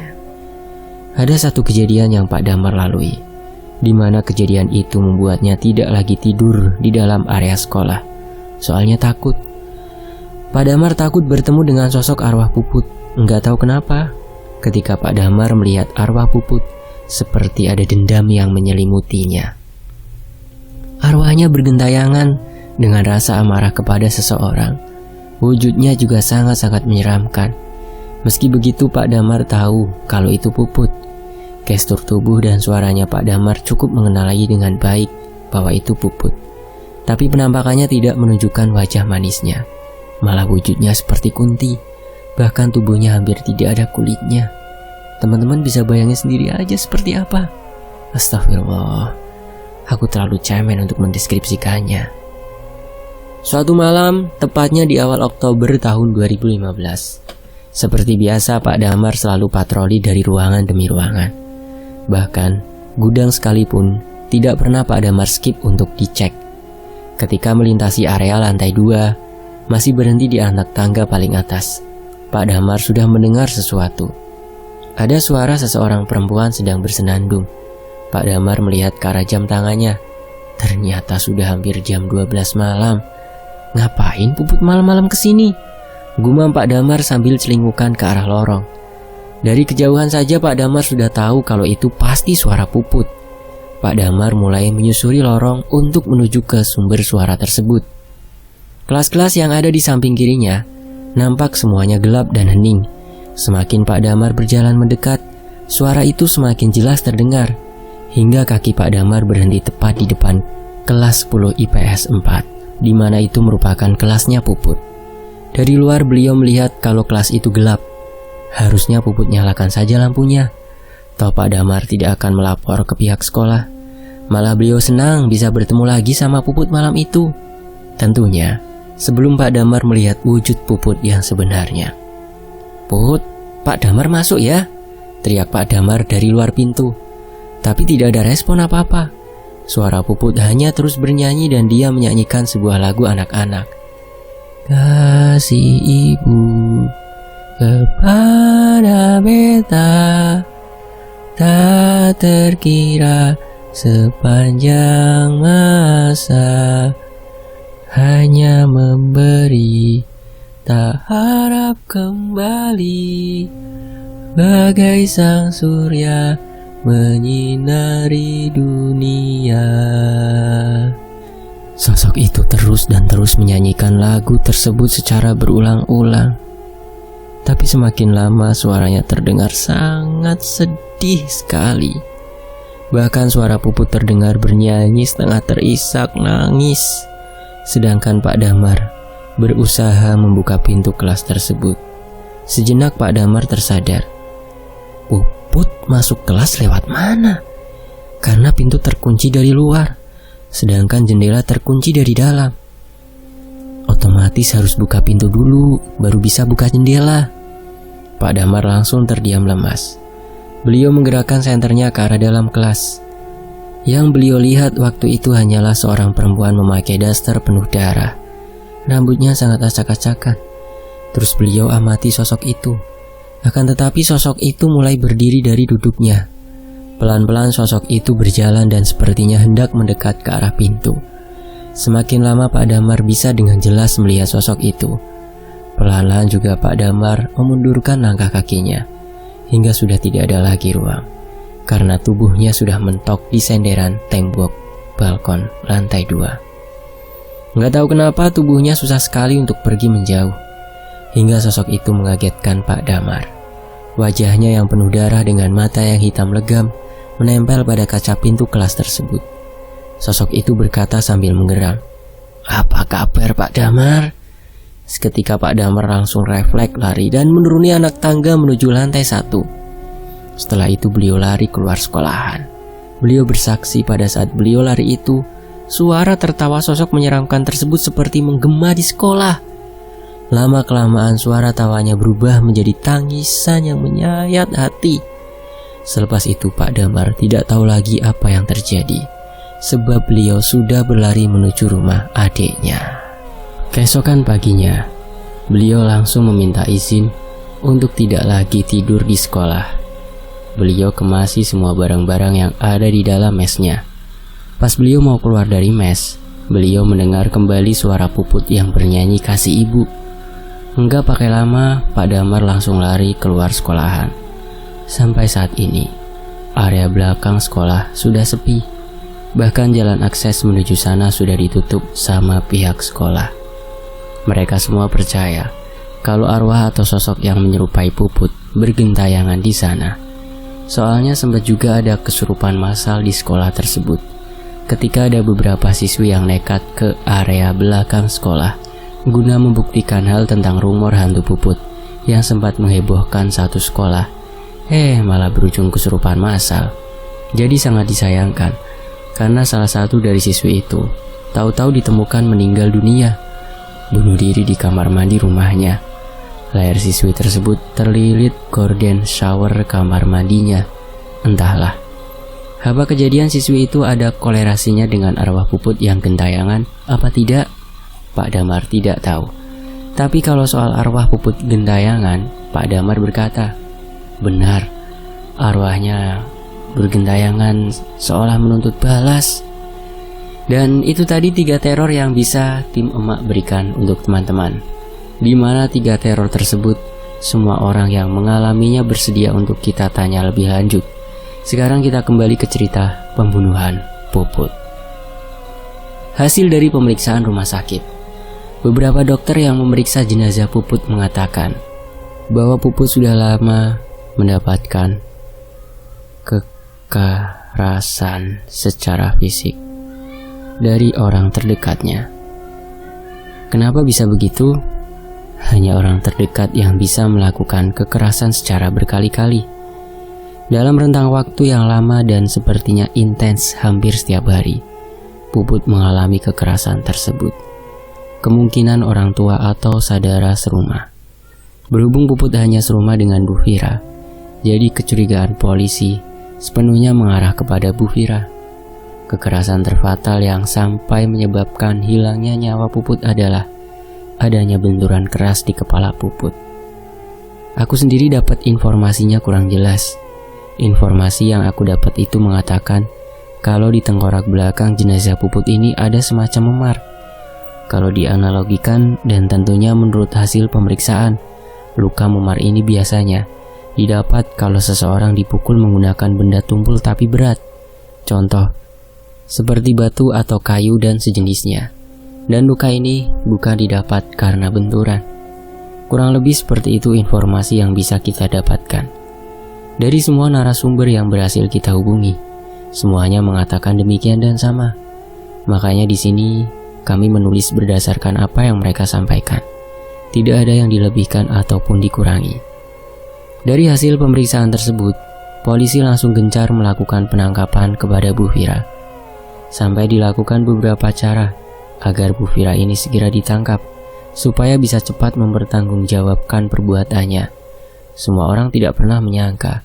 Ada satu kejadian yang Pak Damar lalui, di mana kejadian itu membuatnya tidak lagi tidur di dalam area sekolah. Soalnya takut. Pak Damar takut bertemu dengan sosok arwah Puput. Enggak tahu kenapa, ketika Pak Damar melihat arwah Puput, seperti ada dendam yang menyelimutinya. Arwahnya bergentayangan dengan rasa amarah kepada seseorang. Wujudnya juga sangat-sangat menyeramkan. Meski begitu Pak Damar tahu kalau itu Puput. Gestur tubuh dan suaranya Pak Damar cukup mengenali dengan baik bahwa itu Puput. Tapi penampakannya tidak menunjukkan wajah manisnya. Malah wujudnya seperti Kunti. Bahkan tubuhnya hampir tidak ada kulitnya. Teman-teman bisa bayangin sendiri aja seperti apa. Astagfirullah, aku terlalu cemen untuk mendeskripsikannya. Suatu malam, tepatnya di awal Oktober tahun 2015. Seperti biasa, Pak Damar selalu patroli dari ruangan demi ruangan. Bahkan, gudang sekalipun tidak pernah Pak Damar skip untuk dicek. Ketika melintasi area lantai 2, masih berhenti di anak tangga paling atas. Pak Damar sudah mendengar sesuatu. Ada suara seseorang perempuan sedang bersenandung. Pak Damar melihat ke arah jam tangannya. Ternyata sudah hampir jam 12 malam. Ngapain Puput malam-malam kesini? Gumam Pak Damar sambil celingukan ke arah lorong. Dari kejauhan saja Pak Damar sudah tahu kalau itu pasti suara Puput. Pak Damar mulai menyusuri lorong untuk menuju ke sumber suara tersebut. Kelas-kelas yang ada di samping kirinya nampak semuanya gelap dan hening. Semakin Pak Damar berjalan mendekat, suara itu semakin jelas terdengar, hingga kaki Pak Damar berhenti tepat di depan kelas 10 IPS 4. Di mana itu merupakan kelasnya Puput. Dari luar beliau melihat kalau kelas itu gelap. Harusnya Puput nyalakan saja lampunya. Toh Pak Damar tidak akan melapor ke pihak sekolah. Malah beliau senang bisa bertemu lagi sama Puput malam itu. Tentunya sebelum Pak Damar melihat wujud Puput yang sebenarnya. "Put, Pak Damar masuk ya?" teriak Pak Damar dari luar pintu. Tapi tidak ada respon apa-apa. Suara Puput hanya terus bernyanyi dan dia menyanyikan sebuah lagu anak-anak. kasih ibu kepada beta tak terkira sepanjang masa, hanya memberi tak harap kembali, bagai sang surya menyinari dunia. Sosok itu terus dan terus menyanyikan lagu tersebut secara berulang-ulang. Tapi semakin lama suaranya terdengar sangat sedih sekali. Bahkan suara Puput terdengar bernyanyi setengah terisak nangis. Sedangkan Pak Damar berusaha membuka pintu kelas tersebut. Sejenak Pak Damar tersadar. Puput masuk kelas lewat mana? Karena pintu terkunci dari luar, sedangkan jendela terkunci dari dalam. Otomatis harus buka pintu dulu, baru bisa buka jendela. Pak Damar langsung terdiam lemas. Beliau menggerakkan senternya ke arah dalam kelas. Yang beliau lihat waktu itu hanyalah seorang perempuan memakai daster penuh darah. Rambutnya sangat acak-acakan. Terus beliau amati sosok itu. Akan tetapi sosok itu mulai berdiri dari duduknya. Pelan-pelan sosok itu berjalan dan sepertinya hendak mendekat ke arah pintu. Semakin lama Pak Damar bisa dengan jelas melihat sosok itu. Perlahan-lahan juga Pak Damar memundurkan langkah kakinya, hingga sudah tidak ada lagi ruang, karena tubuhnya sudah mentok di senderan tembok balkon lantai 2. Nggak tahu kenapa tubuhnya susah sekali untuk pergi menjauh, hingga sosok itu mengagetkan Pak Damar. Wajahnya yang penuh darah dengan mata yang hitam legam menempel pada kaca pintu kelas tersebut. Sosok itu berkata sambil menggeram, "Apa kabar Pak Damar?" Seketika Pak Damar langsung refleks lari dan menuruni anak tangga menuju lantai 1. Setelah itu beliau lari keluar sekolahan. Beliau bersaksi pada saat beliau lari itu, suara tertawa sosok menyeramkan tersebut seperti menggema di sekolah. Lama-kelamaan suara tawanya berubah menjadi tangisan yang menyayat hati. Selepas itu Pak Damar tidak tahu lagi apa yang terjadi, sebab beliau sudah berlari menuju rumah adiknya. Keesokan paginya, beliau langsung meminta izin untuk tidak lagi tidur di sekolah. Beliau kemasi semua barang-barang yang ada di dalam mesnya. Pas beliau mau keluar dari mes, beliau mendengar kembali suara Puput yang bernyanyi kasih ibu. Enggak pakai lama, Pak Damar langsung lari keluar sekolahan. Sampai saat ini, area belakang sekolah sudah sepi. Bahkan jalan akses menuju sana sudah ditutup sama pihak sekolah. Mereka semua percaya kalau arwah atau sosok yang menyerupai Puput bergentayangan di sana. Soalnya sempat juga ada kesurupan massal di sekolah tersebut. Ketika ada beberapa siswi yang nekat ke area belakang sekolah guna membuktikan hal tentang rumor hantu Puput yang sempat menghebohkan satu sekolah, malah berujung kesurupan massal. Jadi sangat disayangkan karena salah satu dari siswi itu tahu-tahu ditemukan meninggal dunia, bunuh diri di kamar mandi rumahnya. Layar siswi tersebut terlilit gorden shower kamar mandinya. Entahlah, apa kejadian siswi itu ada kolerasinya dengan arwah Puput yang gentayangan apa tidak? Pak Damar tidak tahu. Tapi kalau soal arwah Puput gentayangan, Pak Damar berkata, benar, arwahnya bergentayangan seolah menuntut balas. Dan itu tadi 3 teror yang bisa tim emak berikan untuk teman-teman, di mana 3 teror tersebut semua orang yang mengalaminya bersedia untuk kita tanya lebih lanjut. Sekarang kita kembali ke cerita pembunuhan Puput. Hasil dari pemeriksaan rumah sakit, beberapa dokter yang memeriksa jenazah Puput mengatakan bahwa Puput sudah lama mendapatkan kekerasan secara fisik dari orang terdekatnya. Kenapa bisa begitu? Hanya orang terdekat yang bisa melakukan kekerasan secara berkali-kali dalam rentang waktu yang lama dan sepertinya intens hampir setiap hari. Puput mengalami kekerasan tersebut. Kemungkinan orang tua atau saudara serumah. Berhubung Puput hanya serumah dengan Bu Vira, jadi kecurigaan polisi sepenuhnya mengarah kepada Bu Vira. Kekerasan terfatal yang sampai menyebabkan hilangnya nyawa Puput adalah adanya benturan keras di kepala Puput. Aku sendiri dapat informasinya kurang jelas. Informasi yang aku dapat itu mengatakan kalau di tengkorak belakang jenazah Puput ini ada semacam memar. Kalau dianalogikan dan tentunya menurut hasil pemeriksaan, luka memar ini biasanya didapat kalau seseorang dipukul menggunakan benda tumpul tapi berat. Contoh, seperti batu atau kayu dan sejenisnya. Dan luka ini bukan didapat karena benturan. Kurang lebih seperti itu informasi yang bisa kita dapatkan. Dari semua narasumber yang berhasil kita hubungi, semuanya mengatakan demikian dan sama. Makanya di sini kami menulis berdasarkan apa yang mereka sampaikan. Tidak ada yang dilebihkan ataupun dikurangi. Dari hasil pemeriksaan tersebut, polisi langsung gencar melakukan penangkapan kepada Bu Vira. Sampai dilakukan beberapa cara agar Bu Vira ini segera ditangkap, supaya bisa cepat mempertanggungjawabkan perbuatannya. Semua orang tidak pernah menyangka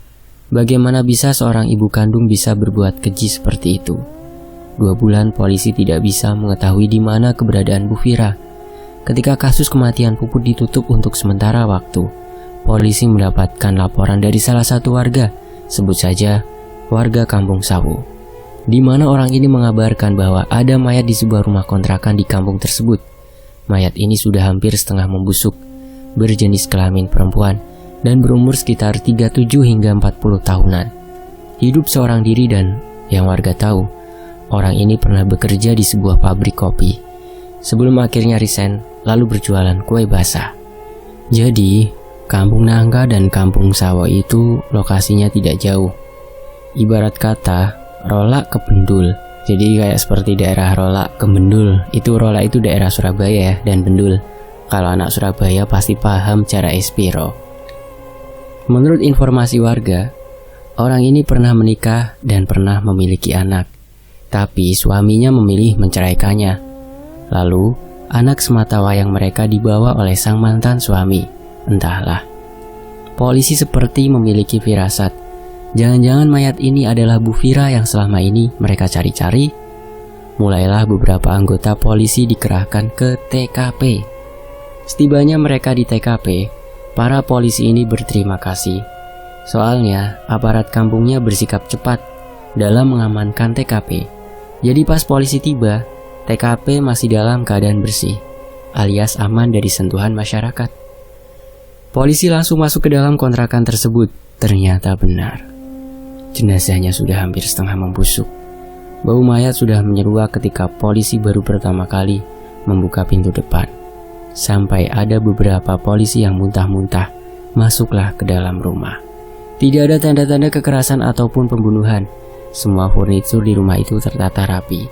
bagaimana bisa seorang ibu kandung bisa berbuat keji seperti itu. 2 bulan polisi tidak bisa mengetahui di mana keberadaan Bu Vira. Ketika kasus kematian Puput ditutup untuk sementara waktu, polisi mendapatkan laporan dari salah satu warga, sebut saja warga Kampung Sawu, di mana orang ini mengabarkan bahwa ada mayat di sebuah rumah kontrakan di kampung tersebut. Mayat ini sudah hampir setengah membusuk, berjenis kelamin perempuan, dan berumur sekitar 37 hingga 40 tahunan. Hidup seorang diri dan yang warga tahu, orang ini pernah bekerja di sebuah pabrik kopi, sebelum akhirnya resign lalu berjualan kue basah. Jadi, Kampung Nangka dan Kampung Sawo itu lokasinya tidak jauh. Ibarat kata, Rolak ke Bendul. Jadi kayak seperti daerah Rolak ke Bendul. Itu Rolak itu daerah Surabaya ya, dan Bendul. Kalau anak Surabaya pasti paham cara espiro. Menurut informasi warga, orang ini pernah menikah dan pernah memiliki anak. Tapi suaminya memilih menceraikannya. Lalu, anak sematawayang mereka dibawa oleh sang mantan suami. Entahlah. Polisi seperti memiliki firasat. Jangan-jangan mayat ini adalah Bu Vira yang selama ini mereka cari-cari. Mulailah beberapa anggota polisi dikerahkan ke TKP. Setibanya mereka di TKP, para polisi ini berterima kasih. Soalnya aparat kampungnya bersikap cepat dalam mengamankan TKP. Jadi pas polisi tiba, TKP masih dalam keadaan bersih, alias aman dari sentuhan masyarakat. Polisi langsung masuk ke dalam kontrakan tersebut. Ternyata benar, jenazahnya sudah hampir setengah membusuk. Bau mayat sudah menyeruak ketika polisi baru pertama kali membuka pintu depan. Sampai ada beberapa polisi yang muntah-muntah masuklah ke dalam rumah. Tidak ada tanda-tanda kekerasan ataupun pembunuhan. Semua furnitur di rumah itu tertata rapi.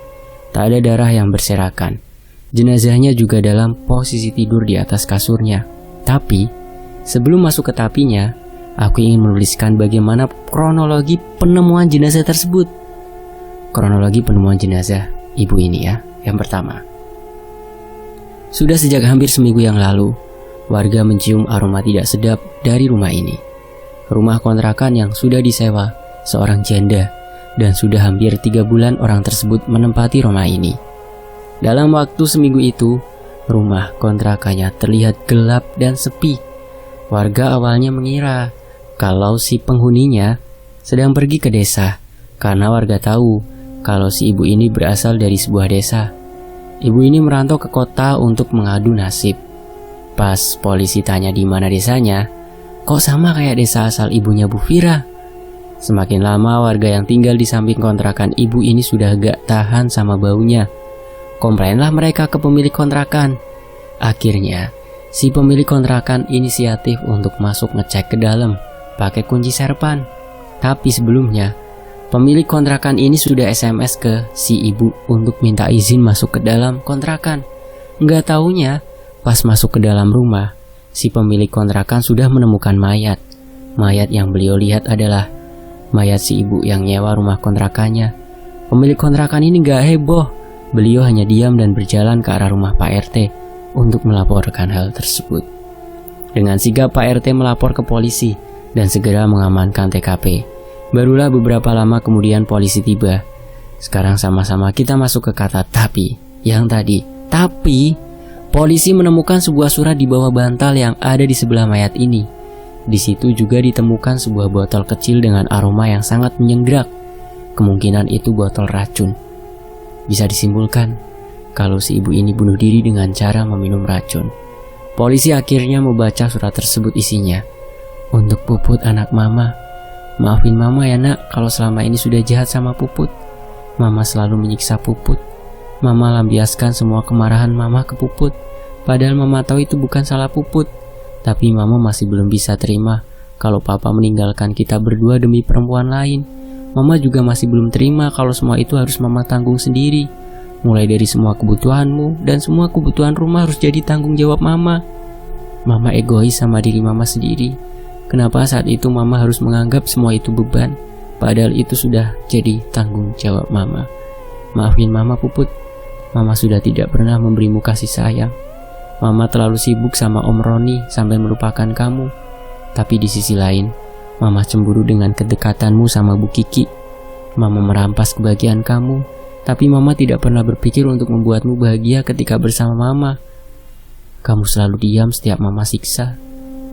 Tak ada darah yang berserakan. Jenazahnya juga dalam posisi tidur di atas kasurnya. Tapi sebelum masuk ke tapinya, aku ingin menuliskan bagaimana kronologi penemuan jenazah tersebut. Kronologi penemuan jenazah ibu ini ya. Yang pertama, sudah sejak hampir seminggu yang lalu, warga mencium aroma tidak sedap dari rumah ini. Rumah kontrakan yang sudah disewa seorang janda, dan sudah hampir 3 bulan orang tersebut menempati rumah ini. Dalam waktu seminggu itu, rumah kontrakannya terlihat gelap dan sepi. Warga awalnya mengira kalau si penghuninya sedang pergi ke desa, karena warga tahu kalau si ibu ini berasal dari sebuah desa. Ibu ini merantau ke kota untuk mengadu nasib. Pas polisi tanya di mana desanya, kok sama kayak desa asal ibunya Bu Vira. Semakin lama warga yang tinggal di samping kontrakan ibu ini sudah gak tahan sama baunya. Komplainlah mereka ke pemilik kontrakan. Akhirnya, si pemilik kontrakan inisiatif untuk masuk ngecek ke dalam pakai kunci serpan. Tapi sebelumnya, pemilik kontrakan ini sudah SMS ke si ibu untuk minta izin masuk ke dalam kontrakan. Nggak taunya, pas masuk ke dalam rumah, si pemilik kontrakan sudah menemukan mayat. Mayat yang beliau lihat adalah mayat si ibu yang nyewa rumah kontrakannya. Pemilik kontrakan ini nggak heboh. Beliau hanya diam dan berjalan ke arah rumah Pak RT untuk melaporkan hal tersebut. Dengan sigap Pak RT melapor ke polisi dan segera mengamankan TKP. Barulah beberapa lama kemudian polisi tiba. Sekarang sama-sama kita masuk ke kata tapi. Yang tadi, tapi Polisi menemukan sebuah surat di bawah bantal yang ada di sebelah mayat ini. Di situ juga ditemukan sebuah botol kecil dengan aroma yang sangat menyenggrak. Kemungkinan itu botol racun. Bisa disimpulkan kalau si ibu ini bunuh diri dengan cara meminum racun. Polisi akhirnya membaca surat tersebut isinya. Untuk Puput anak mama. Maafin mama ya nak kalau selama ini sudah jahat sama Puput. Mama selalu menyiksa Puput. Mama lampiaskan semua kemarahan mama ke Puput. Padahal mama tahu itu bukan salah Puput. Tapi mama masih belum bisa terima kalau papa meninggalkan kita berdua demi perempuan lain. Mama juga masih belum terima kalau semua itu harus mama tanggung sendiri. Mulai dari semua kebutuhanmu dan semua kebutuhan rumah harus jadi tanggung jawab mama. Mama egois sama diri mama sendiri. Kenapa saat itu mama harus menganggap semua itu beban? Padahal itu sudah jadi tanggung jawab mama. Maafin mama Puput. Mama sudah tidak pernah memberimu kasih sayang. Mama terlalu sibuk sama Om Roni sampai melupakan kamu. Tapi di sisi lain, Mama cemburu dengan kedekatanmu sama Bu Kiki. Mama merampas kebahagiaan kamu, tapi Mama tidak pernah berpikir untuk membuatmu bahagia ketika bersama Mama. Kamu selalu diam setiap Mama siksa.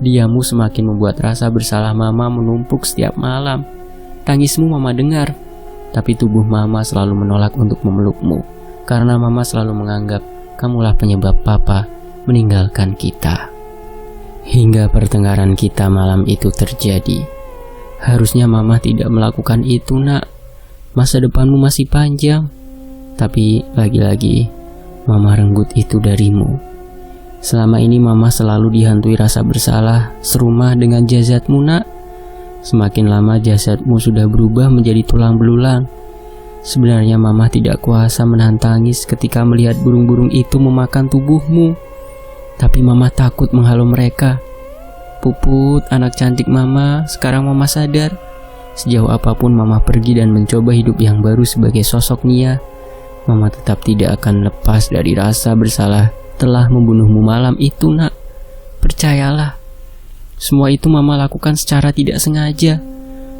Diammu semakin membuat rasa bersalah Mama menumpuk setiap malam. Tangismu Mama dengar, tapi tubuh Mama selalu menolak untuk memelukmu, karena Mama selalu menganggap kamulah penyebab Papa meninggalkan kita. Hingga pertengkaran kita malam itu terjadi. Harusnya Mama tidak melakukan itu nak. Masa depanmu masih panjang. Tapi lagi-lagi Mama renggut itu darimu. Selama ini Mama selalu dihantui rasa bersalah serumah dengan jasadmu nak. Semakin lama jasadmu sudah berubah menjadi tulang belulang. Sebenarnya Mama tidak kuasa menahan tangis ketika melihat burung-burung itu memakan tubuhmu. Tapi Mama takut menghalau mereka. Puput, anak cantik Mama, sekarang Mama sadar. Sejauh apapun Mama pergi dan mencoba hidup yang baru sebagai sosok Nia, Mama tetap tidak akan lepas dari rasa bersalah telah membunuhmu malam itu nak. Percayalah, semua itu Mama lakukan secara tidak sengaja.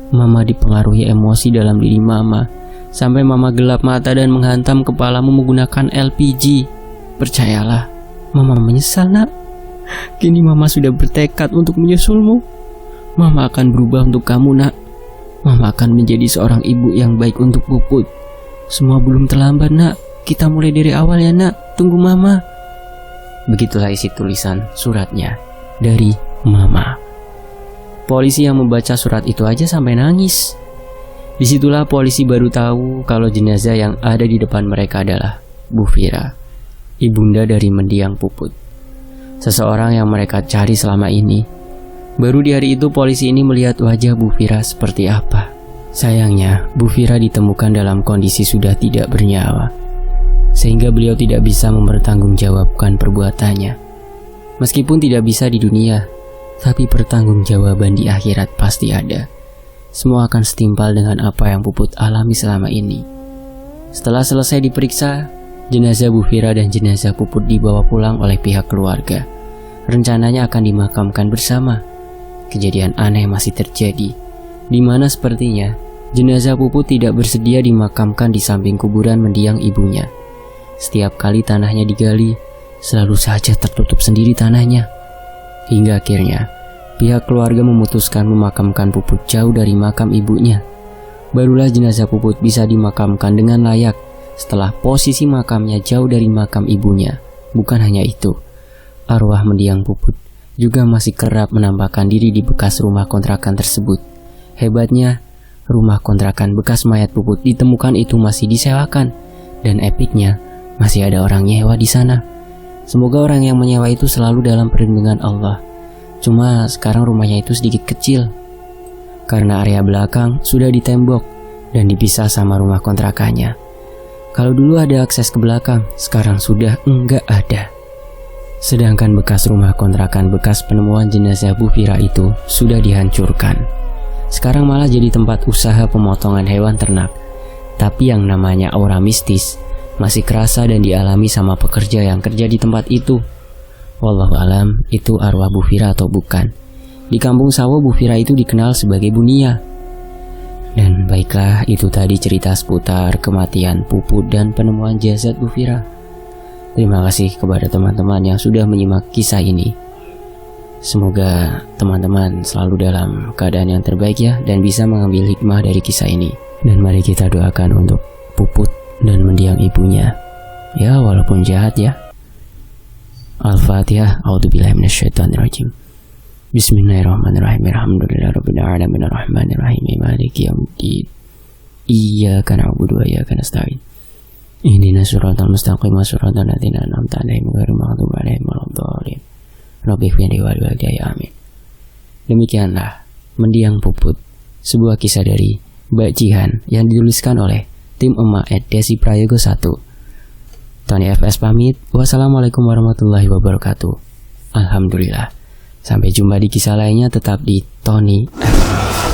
Mama dipengaruhi emosi dalam diri Mama, sampai Mama gelap mata dan menghantam kepalamu menggunakan LPG. Percayalah, Mama menyesal nak. Kini Mama sudah bertekad untuk menyusulmu. Mama akan berubah untuk kamu nak. Mama akan menjadi seorang ibu yang baik untuk Puput. Semua belum terlambat nak. Kita mulai dari awal ya nak. Tunggu Mama. Begitulah isi tulisan suratnya dari Mama. Polisi yang membaca surat itu aja sampai nangis. Disitulah polisi baru tahu kalau jenazah yang ada di depan mereka adalah Bu Fira, ibunda dari mendiang Puput. Seseorang yang mereka cari selama ini. Baru di hari itu polisi ini melihat wajah Bu Fira seperti apa. Sayangnya Bu Fira ditemukan dalam kondisi sudah tidak bernyawa, sehingga beliau tidak bisa mempertanggungjawabkan perbuatannya. Meskipun tidak bisa di dunia, tapi pertanggungjawaban di akhirat pasti ada. Semua akan setimpal dengan apa yang Puput alami selama ini. Setelah selesai diperiksa, jenazah Bu Fira dan jenazah Puput dibawa pulang oleh pihak keluarga. Rencananya akan dimakamkan bersama. Kejadian aneh masih terjadi, di mana sepertinya jenazah Puput tidak bersedia dimakamkan di samping kuburan mendiang ibunya. Setiap kali tanahnya digali, selalu saja tertutup sendiri tanahnya. Hingga akhirnya pihak keluarga memutuskan memakamkan Puput jauh dari makam ibunya. Barulah jenazah Puput bisa dimakamkan dengan layak setelah posisi makamnya jauh dari makam ibunya. Bukan hanya itu, arwah mendiang Puput juga masih kerap menampakkan diri di bekas rumah kontrakan tersebut. Hebatnya, rumah kontrakan bekas mayat Puput ditemukan itu masih disewakan, dan epiknya masih ada orang nyewa di sana. Semoga orang yang menyewa itu selalu dalam perlindungan Allah. Cuma sekarang rumahnya itu sedikit kecil, karena area belakang sudah ditembok dan dipisah sama rumah kontrakannya. Kalau dulu ada akses ke belakang, sekarang sudah enggak ada. Sedangkan bekas rumah kontrakan bekas penemuan jenazah Bu Fira itu sudah dihancurkan. Sekarang malah jadi tempat usaha pemotongan hewan ternak. Tapi yang namanya aura mistis masih kerasa dan dialami sama pekerja yang kerja di tempat itu. Wallahu alam itu arwah Bu Fira atau bukan. Di kampung Sawo Bu Fira itu dikenal sebagai Bu Nia. Dan baiklah, itu tadi cerita seputar kematian Puput dan penemuan jasad Bu Fira. Terima kasih kepada teman-teman yang sudah menyimak kisah ini. Semoga teman-teman selalu dalam keadaan yang terbaik ya, dan bisa mengambil hikmah dari kisah ini. Dan mari kita doakan untuk Puput dan mendiang ibunya. Ya, walaupun jahat ya. Al-Fatihah. A'udzubillahi minasyaitonirrajim. Bismillahirrahmanirrahim. Alhamdulillahirabbil alamin arrahmanirrahim maliki yaumiddin. Iyyaka na'budu wa iyyaka nasta'in. Ihdinas siratal mustaqim siratal ladzina an'amta 'alaihim ghairil maghdubi 'alaihim waladdallin. Rabbi ighfirli wa liwalidayya amin. Demikianlah Mendiang Puput, sebuah kisah dari Mbak Jihan yang dituliskan oleh tim emak @desi prayogo 1. Tony FS pamit. Wassalamualaikum warahmatullahi wabarakatuh. Alhamdulillah. Sampai jumpa di kisah lainnya, tetap di Tony FS.